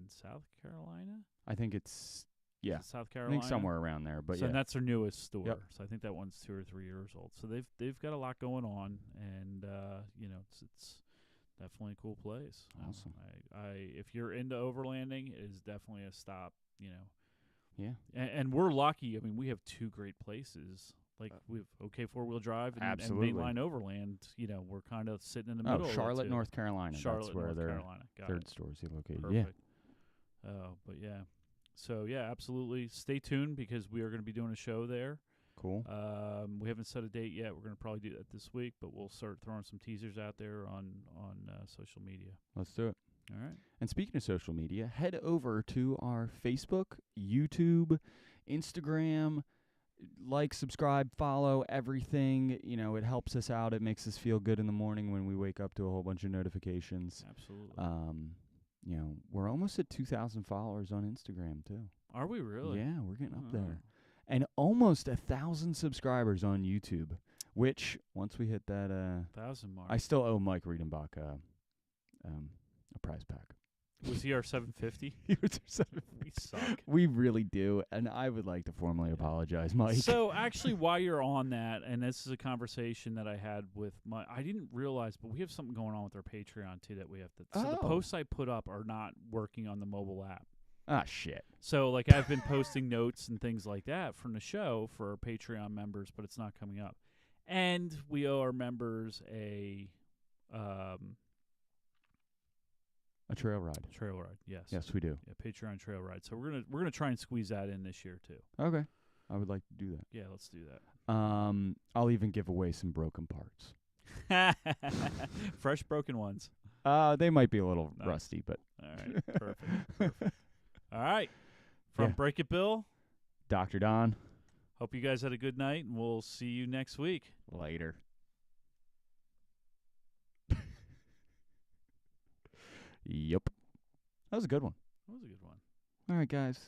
South Carolina. I think it's Is yeah. it South I Carolina. think somewhere around there, but so yeah. that's their newest store. Yep. So I think that one's 2 or 3 years old. So they've got a lot going on, and it's definitely a cool place. Awesome. If you're into overlanding, it is definitely a stop. Yeah. And we're lucky. I mean, we have 2 great places. Like we have OK 4-wheel drive and Absolutely. mainline overland. We're kind of sitting in the middle. Oh, of Charlotte, the two. North Carolina. Charlotte, That's where North their Carolina. Got third it. store is located. Perfect. But yeah. So yeah, absolutely. Stay tuned because we are going to be doing a show there. Cool. We haven't set a date yet. We're going to probably do that this week, but we'll start throwing some teasers out there on social media. Let's do it. All right. And speaking of social media, head over to our Facebook, YouTube, Instagram. Like, subscribe, follow everything. It helps us out. It makes us feel good in the morning when we wake up to a whole bunch of notifications. Absolutely. We're almost at 2,000 followers on Instagram too. Are we really? Yeah, we're getting up Oh. there. And almost 1,000 subscribers on YouTube, which once we hit that 1,000 mark. I still owe Mike Riedenbach a prize pack. Was he our 750? We suck. We really do, and I would like to formally apologize, Mike. So actually, while you're on that, and this is a conversation that I had with I didn't realize, but we have something going on with our Patreon too that we have to. So the Oh. posts I put up are not working on the mobile app. Ah, shit. So like I've been posting notes and things like that from the show for our Patreon members, but it's not coming up. And we owe our members a trail ride. trail ride. Yes. Yes, we do. Yeah, Patreon trail ride. So we're gonna try and squeeze that in this year too. Okay. I would like to do that. Yeah, let's do that. I'll even give away some broken parts. Fresh broken ones. They might be a little Nice. rusty, but All right. Perfect. All right. From Yeah. Break It Bill, Dr. Don, hope you guys had a good night, and we'll see you next week. later. Yep. That was a good one. That was a good one. All right, guys.